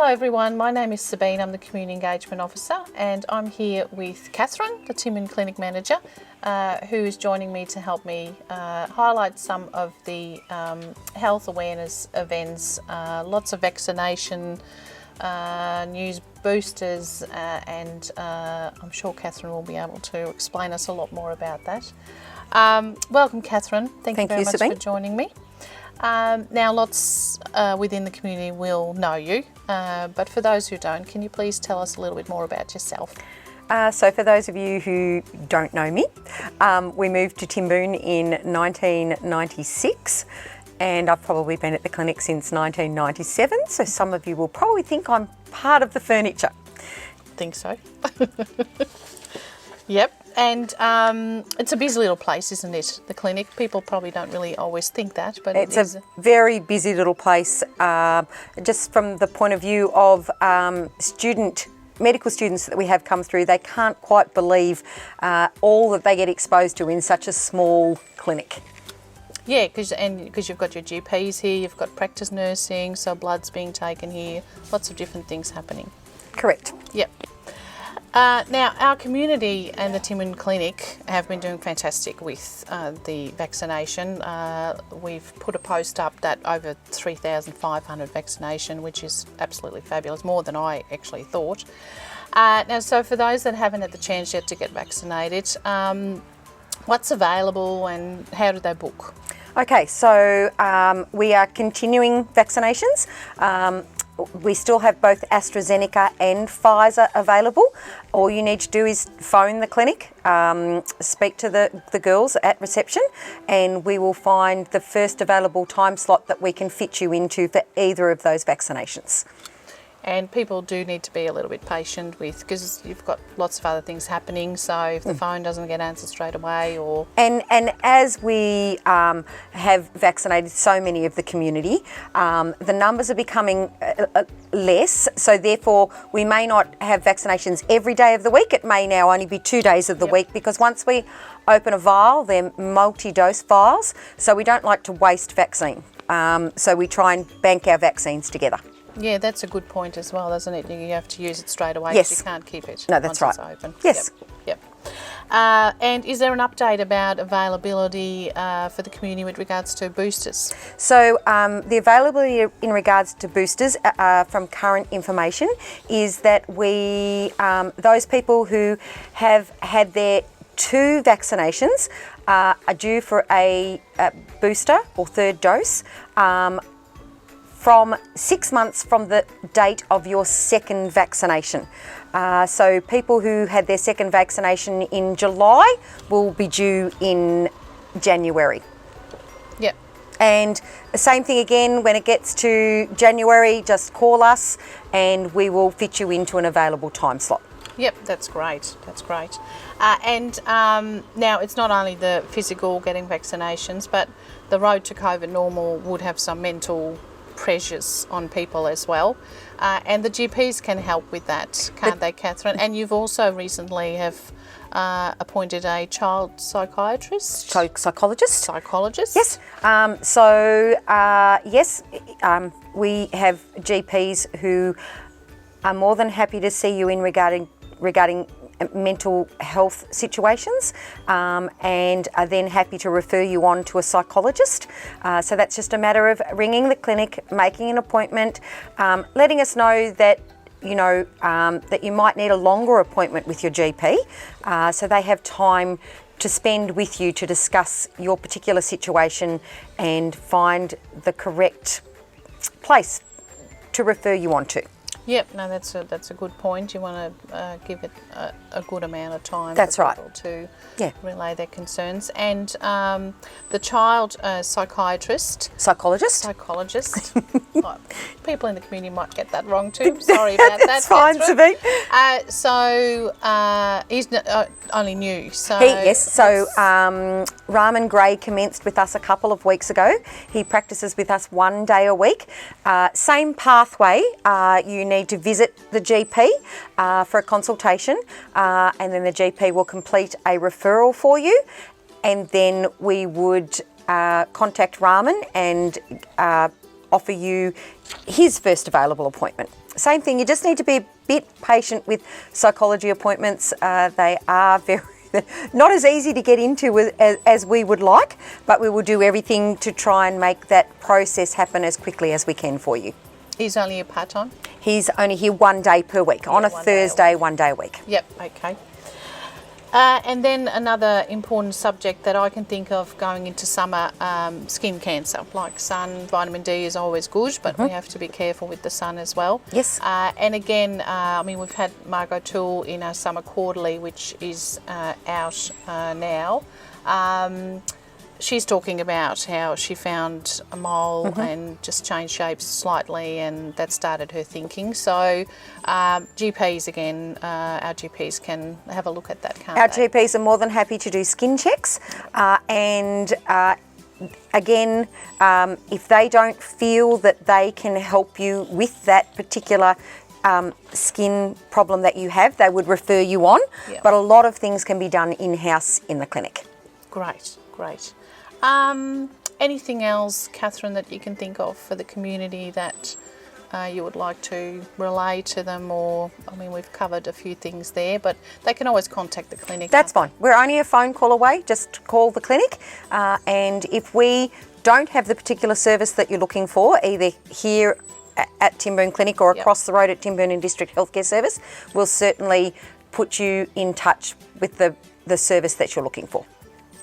Hello everyone, my name is Sabine, I'm the Community Engagement Officer, and I'm here with Catherine, the Timborne Clinic Manager, who is joining me to help me highlight some of the health awareness events, lots of vaccination news, boosters, and I'm sure Catherine will be able to explain us a lot more about that. Welcome Catherine, thank you very much Sabine. for joining me. Now lots within the community will know you, but for those who don't, can you please tell us a little bit more about yourself? So for those of you who don't know me, we moved to Timborne in 1996 and I've probably been at the clinic since 1997, so some of you will probably think I'm part of the furniture. Think so. Yep. And it's a busy little place, isn't it? The clinic. People probably don't really always think that, but it's a very busy little place. Just from the point of view of medical students that we have come through, they can't quite believe all that they get exposed to in such a small clinic. Yeah, because you've got your GPs here, you've got practice nursing, so blood's being taken here, lots of different things happening. Correct. Yep. Now, our community and the Timborne Clinic have been doing fantastic with the vaccination. We've put a post up that over 3,500 vaccination, which is absolutely fabulous, more than I actually thought. Now, so for those that haven't had the chance yet to get vaccinated, what's available and how do they book? Okay, so we are continuing vaccinations. We still have both AstraZeneca and Pfizer available. All you need to do is phone the clinic, speak to the girls at reception, and we will find the first available time slot that we can fit you into for either of those vaccinations. And people do need to be a little bit patient because you've got lots of other things happening, so if the phone doesn't get answered straight away or... And as we have vaccinated so many of the community, the numbers are becoming less, so therefore we may not have vaccinations every day of the week. It may now only be 2 days of the week, because once we open a vial, they're multi-dose vials, so we don't like to waste vaccine. So we try and bank our vaccines together. Yeah, that's a good point as well, isn't it? You have to use it straight away. Yes. You can't keep it. No, that's once right. It's open. Yes. Yep. And is there an update about availability for the community with regards to boosters? So the availability in regards to boosters from current information is that we, those people who have had their 2 vaccinations are due for a booster or third dose from 6 months from the date of your second vaccination. So people who had their second vaccination in July will be due in January. Yep. And the same thing again, when it gets to January, just call us and we will fit you into an available time slot. Yep, that's great. That's great. Now it's not only the physical getting vaccinations, but the road to COVID normal would have some mental pressures on people as well, and the GPs can help with that, can't they, Catherine? And you've also recently have appointed a child psychiatrist? Psychologist. Yes. Yes, we have GPs who are more than happy to see you in regarding mental health situations, and are then happy to refer you on to a psychologist. So that's just a matter of ringing the clinic, making an appointment, letting us know that that you might need a longer appointment with your GP, so they have time to spend with you to discuss your particular situation and find the correct place to refer you on to. Yep, no, that's a good point. You want to give it a good amount of time for people to relay their concerns. And the child psychologist. People in the community might get that wrong too. Sorry about that. That's fine, Sabine. He's only new. Raman Gray commenced with us a couple of weeks ago. He practices with us 1 day a week. Same pathway. You need to visit the GP for a consultation, and then the GP will complete a referral for you, and then we would contact Raman and offer you his first available appointment. Same thing, you just need to be a bit patient with psychology appointments. They are very not as easy to get into as we would like, but we will do everything to try and make that process happen as quickly as we can for you. He's only a part-time? He's only here 1 day per week, on a Thursday, 1 day a week. Yep, okay. And then another important subject that I can think of going into summer, skin cancer. Like sun, vitamin D is always good, but we have to be careful with the sun as well. Yes. And again, I mean, we've had Margot Toole in our summer quarterly, which is out now. She's talking about how she found a mole and just changed shapes slightly, and that started her thinking. So GPs, again, our GPs can have a look at that, can't they? Our GPs are more than happy to do skin checks, and again, if they don't feel that they can help you with that particular skin problem that you have, they would refer you on. Yeah. But a lot of things can be done in-house in the clinic. Great, great. Anything else, Catherine, that you can think of for the community that you would like to relay to them? Or, I mean, we've covered a few things there, but they can always contact the clinic. That's fine. We're only a phone call away. Just call the clinic. And if we don't have the particular service that you're looking for, either here at Timboon Clinic or across the road at Timboon District Healthcare Service, we'll certainly put you in touch with the service that you're looking for.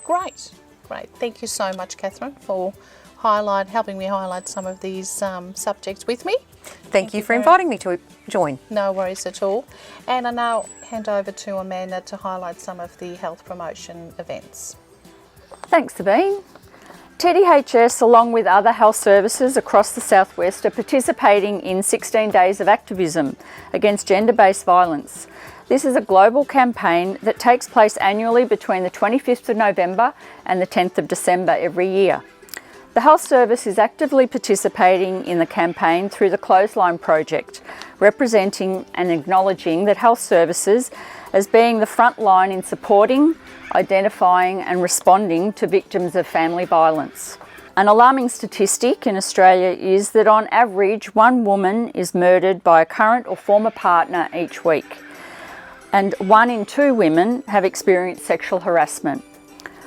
Great, great. Thank you so much, Catherine, for helping me highlight some of these subjects with me. Thank you for inviting me to join. No worries at all. And I now hand over to Amanda to highlight some of the health promotion events. Thanks, Sabine. TDHS, along with other health services across the Southwest, are participating in 16 Days of Activism against gender-based violence. This is a global campaign that takes place annually between the 25th of November and the 10th of December every year. The Health Service is actively participating in the campaign through the Clothesline Project, representing and acknowledging that health services as being the front line in supporting, identifying and responding to victims of family violence. An alarming statistic in Australia is that on average, 1 woman is murdered by a current or former partner each week, and 1 in 2 women have experienced sexual harassment.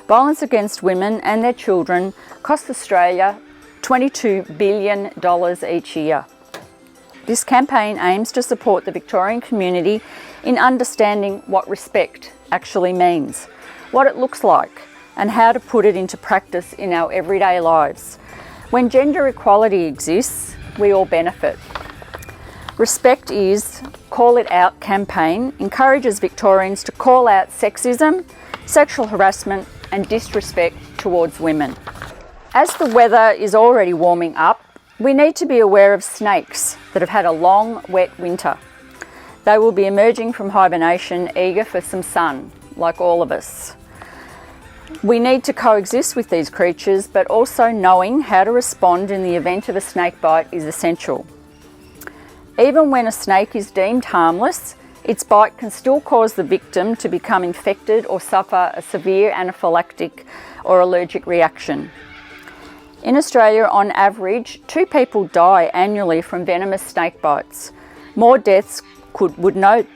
Violence against women and their children costs Australia $22 billion each year. This campaign aims to support the Victorian community in understanding what respect actually means, what it looks like, and how to put it into practice in our everyday lives. When gender equality exists, we all benefit. Respect Is Call It Out campaign encourages Victorians to call out sexism, sexual harassment and disrespect towards women. As the weather is already warming up, we need to be aware of snakes that have had a long, wet winter. They will be emerging from hibernation eager for some sun, like all of us. We need to coexist with these creatures, but also knowing how to respond in the event of a snake bite is essential. Even when a snake is deemed harmless, its bite can still cause the victim to become infected or suffer a severe anaphylactic or allergic reaction. In Australia, on average, 2 people die annually from venomous snake bites. More deaths would no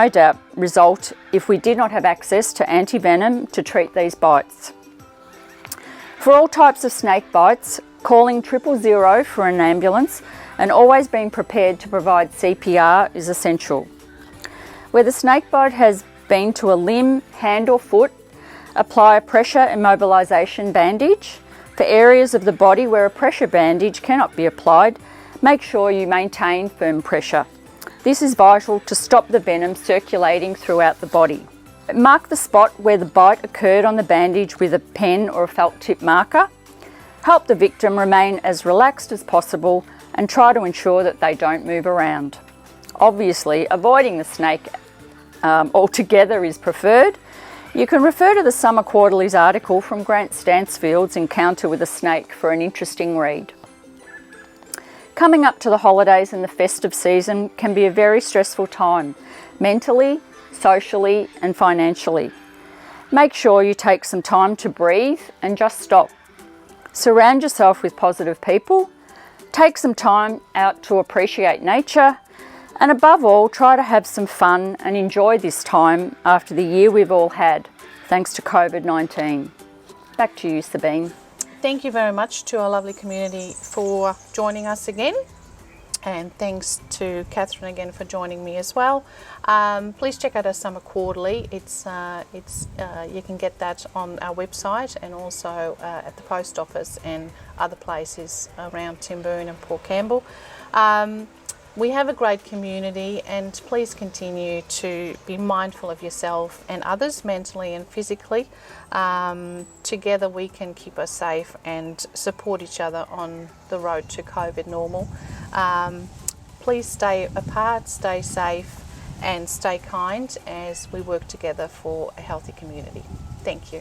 doubt result if we did not have access to anti-venom to treat these bites. For all types of snake bites, calling 000 for an ambulance and always being prepared to provide CPR is essential. Where the snake bite has been to a limb, hand or foot, apply a pressure immobilisation bandage. For areas of the body where a pressure bandage cannot be applied, make sure you maintain firm pressure. This is vital to stop the venom circulating throughout the body. Mark the spot where the bite occurred on the bandage with a pen or a felt tip marker. Help the victim remain as relaxed as possible and try to ensure that they don't move around. Obviously, avoiding the snake altogether is preferred. You can refer to the Summer Quarterly's article from Grant Stansfield's Encounter with a Snake for an interesting read. Coming up to the holidays and the festive season can be a very stressful time, mentally, socially and financially. Make sure you take some time to breathe and just stop. Surround yourself with positive people, take some time out to appreciate nature, And above all, try to have some fun and enjoy this time after the year we've all had, thanks to COVID-19. Back to you, Sabine. Thank you very much to our lovely community for joining us again. And thanks to Catherine again for joining me as well. Please check out our Summer Quarterly. You can get that on our website and also at the post office and other places around Timboon and Port Campbell. We have a great community, and please continue to be mindful of yourself and others mentally and physically. Together we can keep us safe and support each other on the road to COVID normal. Please stay apart, stay safe and stay kind as we work together for a healthy community. Thank you.